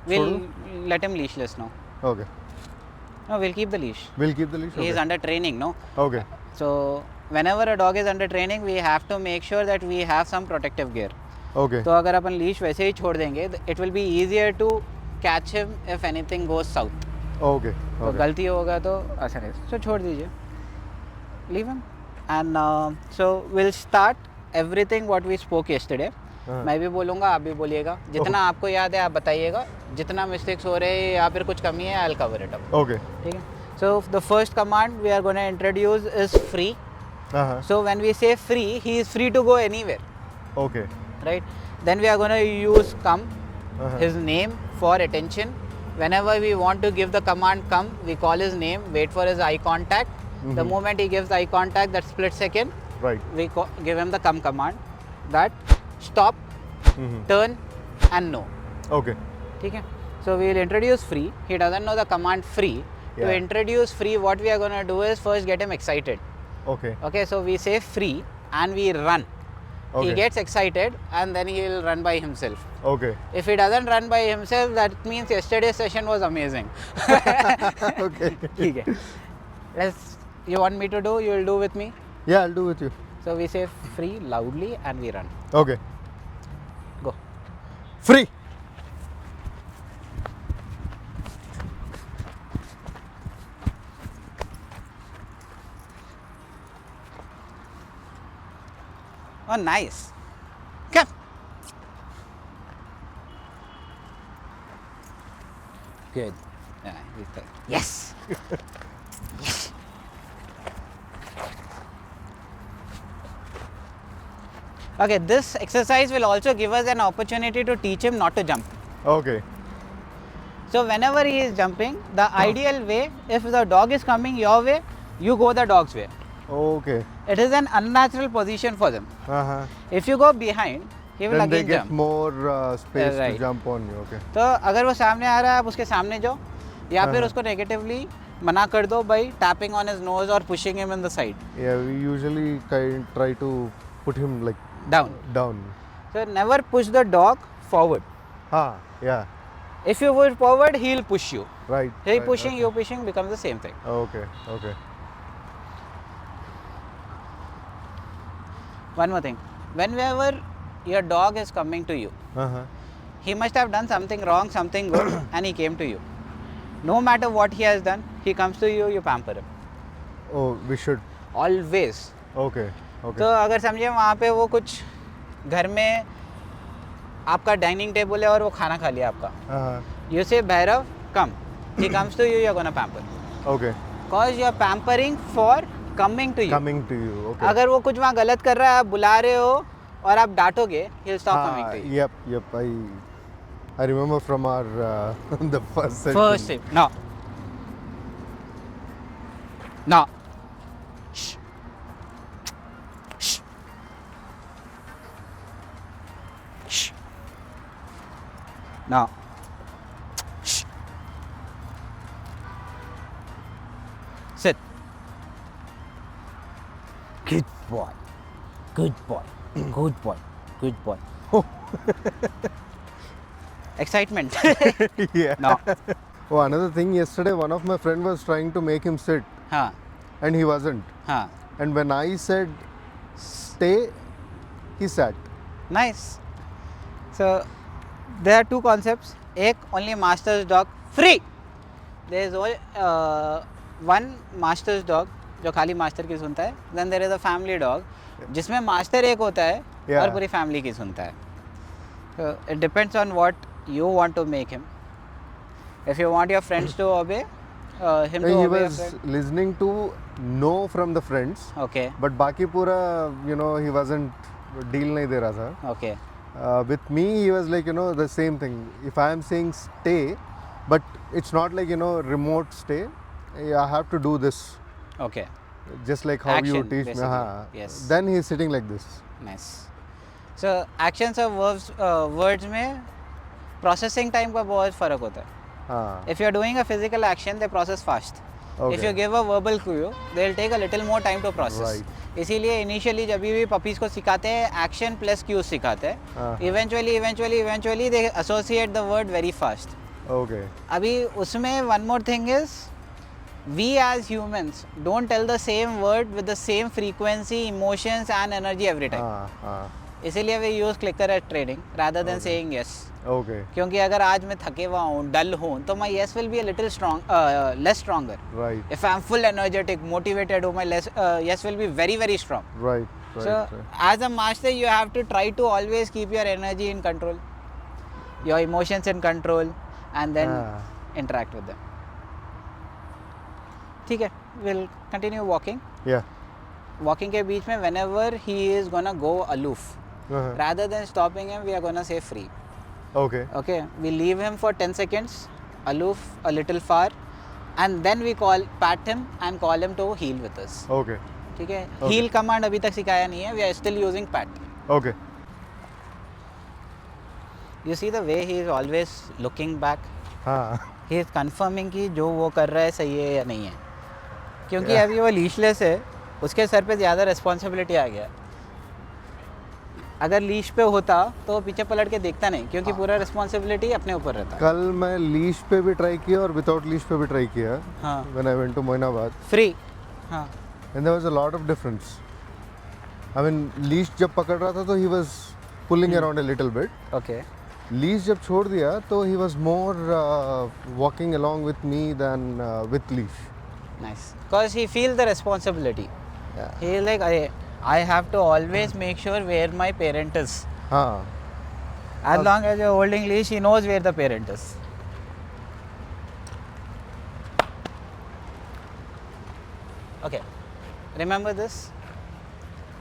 we'll let him leashless now. Okay. No, we'll keep the leash. We'll keep the leash. He is Okay. under training, no? Okay. So whenever a dog is under training, we have to make sure that we have some protective gear. Okay. तो अगर अपन leash वैसे ही छोड़ देंगे, it will be easier to catch him if anything goes south. Okay. तो Okay. गलती होगा तो असर है, तो छोड़ दीजिए, leave him. And so we'll start everything what we spoke yesterday. मैं भी बोलूँगा, आप भी बोलिएगा, जितना आपको याद है आप बताइएगा, जितना मिस्टेक्स हो रहे हैं या फिर कुछ कमी है, I'll cover it up. Okay. ठीक है. So the first command we are going to introduce is free. Uh-huh. So when we say free, he is free to go anywhere, Okay. right? Then we are going to use come, Uh-huh. his name for attention. Whenever we want to give the command come, we call his name, wait for his eye contact. The moment he gives eye contact, that split second, Right. we give him the come command. That stop, turn and no. Okay. ठीक है. So we will introduce free. He doesn't know the command free. To Yeah. introduce free, what we are going to do is first get him excited. Okay. Okay, so we say free and we run. He Okay. gets excited and then he will run by himself. Okay. If he doesn't run by himself, that means yesterday's session was amazing. Okay. ठीक है. You want me to do? You will do with me. Yeah, I'll do with you. So we say free loudly and we run. Okay. Go. Free. Oh, nice. Come. Good. Yeah, yes. Yes. Okay, this exercise will also give us an opportunity to teach him not to jump. Okay. So whenever he is jumping, the ideal way, if the dog is coming your way, you go the dog's way. Okay. It is an unnatural position for them. Uh-huh. If you go behind, he will Then they again get jump. more space Right. to jump on you. Okay. तो अगर वो सामने आ रहा है, आप उसके सामने जाओ, या फिर उसको नेगेटिवली मना कर दो by tapping on his nose or pushing him in the side. Yeah, we usually try to put him like Down. down. So never push the dog forward. Ah, yeah. If you push forward, he'll push you. Right. He right, pushing, okay. you pushing becomes the same thing. Okay. Okay. One more thing. Whenever your dog is coming to you, Uh-huh. he must have done something wrong, something good, and he came to you. No matter what he has done, he comes to you, you pamper him. Oh, we should. Always. Okay. Okay. तो अगर समझे वहाँ पे वो कुछ घर में आपका डाइनिंग टेबल है और वो खाना खा लिया आपका, Uh-huh. you say Bhairav come, he comes to you, you are gonna pamper, Okay. cause you are pampering for coming to you. Coming to you. Okay. अगर वो कुछ वहाँ गलत कर रहा है, आप बुला रहे हो और आप डांटोगे, he'll stop Ah, coming to you. Yep. Yep. I remember from our the first session. First tip, no. No. Shh. Shh. Shh. No. Shh. Sit. Good boy. Good boy. Good boy. Good boy. Excitement. Yeah. No. Oh, another thing. Yesterday, one of my friend was trying to make him sit, हाँ and he wasn't. हाँ. And when I said stay, he sat. Nice. So there are two concepts. एक only master's dog free. There is one master's dog जो खाली master की सुनता है. Then there is a family dog जिसमें master एक होता है Yeah. और पूरी फैमिली की सुनता है. So it depends on what you want to make him. If you want your friends to obey, him to He obey your was friend. listening to no from the friends, Okay. but बाकी पूरा he wasn't deal नहीं दे रहा था. Okay. With me, he was like the same thing. If I am saying stay, but it's not like remote stay. I have to do this, Okay. just like how you Action, teach me. basically. हाँ. Yes. Then he is sitting like this. Nice. So actions और words में processing time का बहुत फर्क होता है. हाँ. If you are doing a physical action, they process fast. Okay. If you give a verbal cue, they will take a little more time to process. Right. इसीलिए initially जब भी puppies को सिखाते हैं action plus cues सिखाते हैं. हाँ. Eventually they associate the word very fast. Okay. अभी उसमें one more thing is we as humans don't tell the same word with the same frequency, emotions and energy every time. इसीलिए we use clicker at trading rather than saying yes. Okay. क्योंकि अगर आज मैं थके हुआ हूँ, डल हूँ, तो my yes will be a little less stronger. Right. If I'm full energetic, motivated, my yes will be very very strong. Right. Right. So right. as a master, you have to try to always keep your energy in control, your emotions in control, and then interact with them. ठीक है, we'll continue walking. Yeah. Walking के बीच में whenever he is gonna go aloof, rather than stopping him, we are gonna say free. Okay. Okay, we leave him for 10 seconds, aloof, a little far, and then we pat him and call him to heel with us. Okay. ठीक है, heel command अभी तक सिखाया नहीं है, we are still using pat. Okay. You see the way he is always looking back. हाँ. He is confirming कि जो वो कर रहा है सही है या नहीं है, क्योंकि अभी वो लीशलेस है, उसके सर पे ज़्यादा रिस्पॉन्सिबिलिटी आ गया. अगर लीश पे होता तो पीछे पलट के देखता नहीं, क्योंकि पूरा रिस्पॉन्सिबिलिटी अपने ऊपर रहता है. कल मैं लीश पे भी ट्राई किया और विदाउट लीश पे भी ट्राई किया. हाँ. When I went to Moinabad. Free. हाँ. And there was a lot of difference. I mean, leash जब पकड़ रहा था तो he was pulling around a little bit. Okay. Leash जब छोड़ दिया तो he was more walking along with me than with leash. Nice. Because he feels the responsibility. Yeah. He is like, I have to always make sure where my parent is. हाँ. As long as you're holding leash, he knows where the parent is. Okay. Remember this?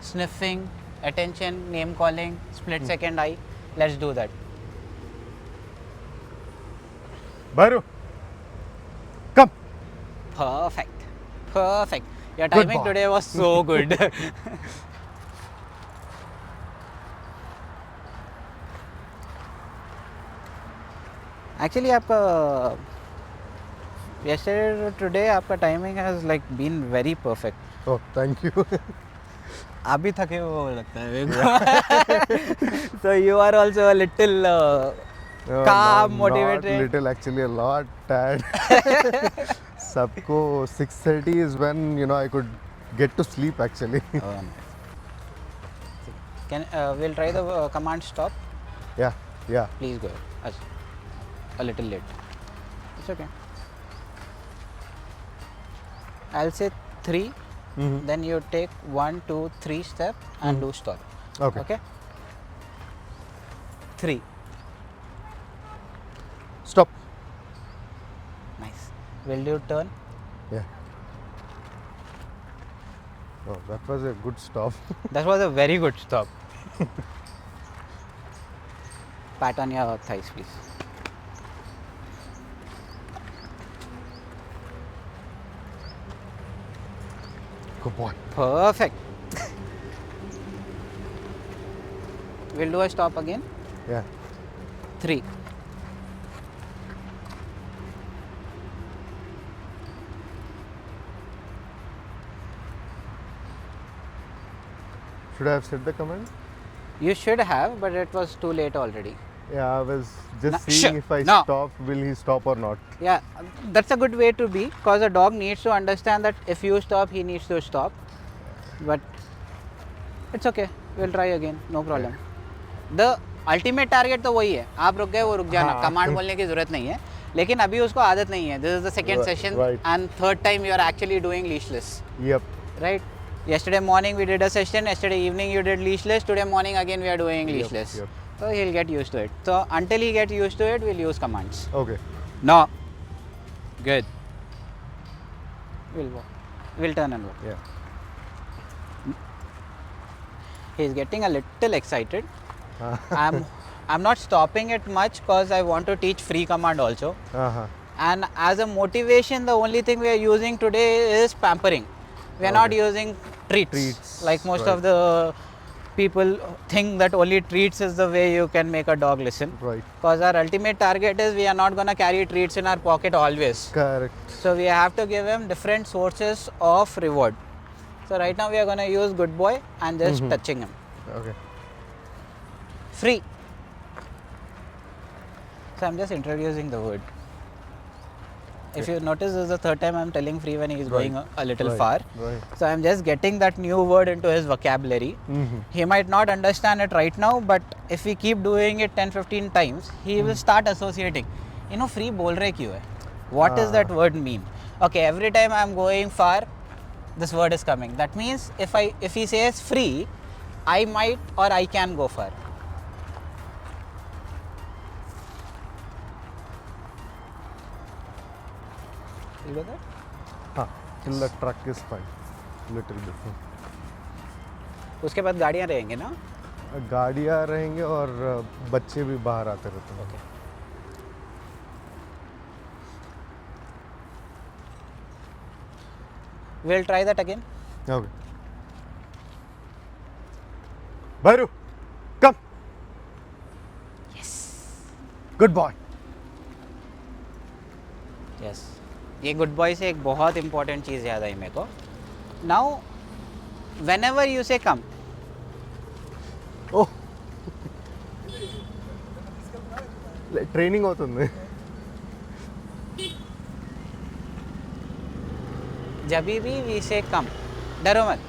Sniffing, attention, name calling, split second eye. Let's do that. Bairu. Come. Perfect. Perfect. Your Good timing boy. today was so good. Actually, आपका yesterday to today आपका timing has like been very perfect. Oh, thank you. आप भी थके हुए लगता है मेरे को. So you are also a little No, calm, not motivated. little, actually a lot tired. सबको 6:30 is when I could get to sleep actually. Oh, nice. Can we'll try the command stop. Yeah, yeah. Please go ahead. A little late. It's okay. I'll say 3. Then you take 1, 2, 3 step and do stop. Okay. Okay. 3. Stop. Nice. Will you turn? Yeah. Oh, that was a good stop. That was a very good stop. Pat on your thighs, please. Good boy. Perfect. We'll do a stop again. Yeah. 3. Should I have said the command? You should have, but it was too late already. Yeah, I was just No, seeing if I no. stop, will he stop or not? Yeah, that's a good way to be, because a dog needs to understand that if you stop, he needs to stop. But it's okay. We'll try again. No problem. The ultimate target तो वही है. आप रुक गए वो रुक जाना. Command बोलने की जरूरत नहीं है. लेकिन अभी उसको आदत नहीं है. This is the second session right. and third time you are actually doing leashless. Yep. Right? Yesterday morning we did a session. Yesterday evening you did leashless. Today morning again we are doing leashless. Yep. So he'll get used to it. So until he gets used to it, we'll use commands. Okay. No. Good. We'll walk. We'll turn and walk. Yeah. He's getting a little excited. I'm not stopping it much because I want to teach free command also. Uh-huh. And as a motivation, the only thing we are using today is pampering. We are not using treats. Like most of the people think that only treats is the way you can make a dog listen. Right. Because our ultimate target is we are not going to carry treats in our pocket always. Correct. So we have to give him different sources of reward. So right now we are going to use good boy and just touching him. Okay. Free. So I'm just introducing the word. If you notice, this is the third time I'm telling Free when he is going a little Right. far. Right. So I'm just getting that new word into his vocabulary. He might not understand it right now, but if we keep doing it 10-15 times, he will start associating. You know, free bol rahe kyun hai? What does that word mean? Okay, every time I'm going far, this word is coming. That means if he says free, I might or I can go far. You know that? हाँ, till the truck is fine. Little different. उसके बाद गाड़ियाँ रहेंगे ना? गाड़ियाँ रहेंगे और बच्चे भी बाहर आते रहते हैं. Okay. We'll try that again. Okay. Bhairu, come. Yes. Good boy. Yes. ये गुड बॉय से एक बहुत इंपॉर्टेंट चीज़ याद आई मेरे को. नाउ वेन एवर यू से कम, Oh. ट्रेनिंग అవుతుంది. जब भी वी से कम, डरो मत.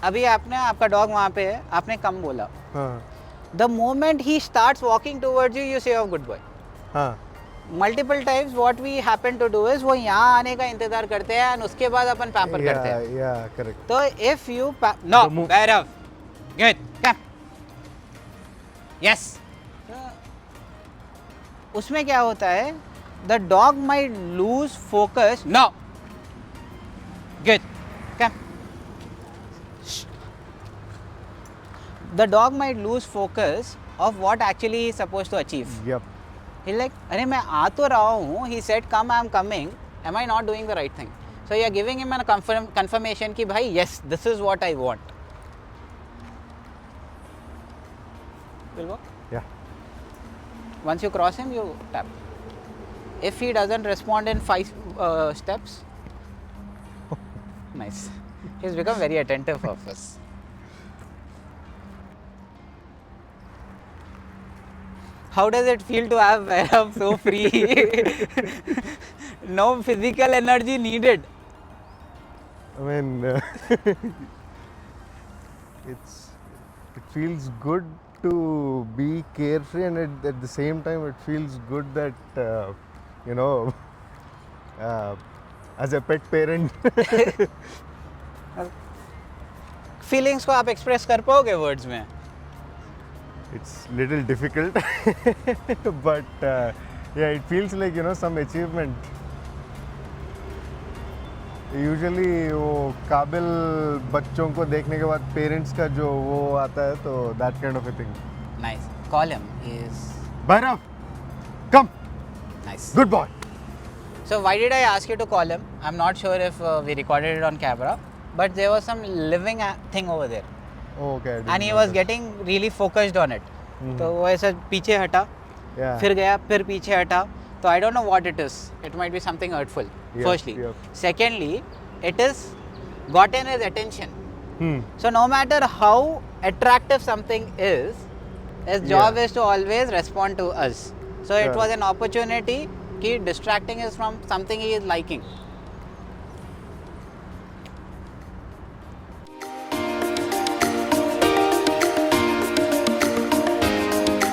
अभी आपने आपका डॉग वहाँ पे है, आपने कम बोला. हाँ. The moment he starts walking towards you say off good boy. हाँ. Multiple times what we happen to do is वो यहाँ आने का इंतजार करते हैं और उसके बाद अपन पैम्पर करते हैं. Yeah, correct. तो if you know The mo- Bhairav good come yes, उसमें क्या होता है, the dog might lose focus. No good come. The dog might lose focus of what actually he is supposed to achieve. Yep. He like, अरे मैं आ तो रहा हूँ. He said come, I am coming. Am I not doing the right thing? So you are giving him a confirmation कि भाई yes, this is what I want. Will work. Yeah. Once you cross him, you tap. If he doesn't respond in 5 steps, nice. He's become very attentive of us. How does it feel to have Vairav so free? No physical energy needed. I mean, it feels good to be carefree, and at the same time, it feels good that you know, as a pet parent. Feelings को आप express कर पाओगे words में? It's little difficult, but yeah, it feels like, you know, some achievement. Usually वो काबिल बच्चों को देखने के बाद पेरेंट्स का जो वो आता है, तो that kind of a thing. Nice. Call him. He is Bhairav, come. nice. Good boy. So why did I ask you to call him? I'm not sure if we recorded it on camera, but there was some living thing over there. Okay. I didn't And he know was that. getting really focused on it. तो वो ऐसा पीछे हटा, Yeah. फिर गया, फिर पीछे हटा. तो I don't know what it is. It might be something hurtful. Yep, Firstly. yep. Secondly, it is gotten his attention. Hmm. So no matter how attractive something is, his job Yeah. is to always respond to us. So it Correct. was an opportunity कि distracting is from something he is liking.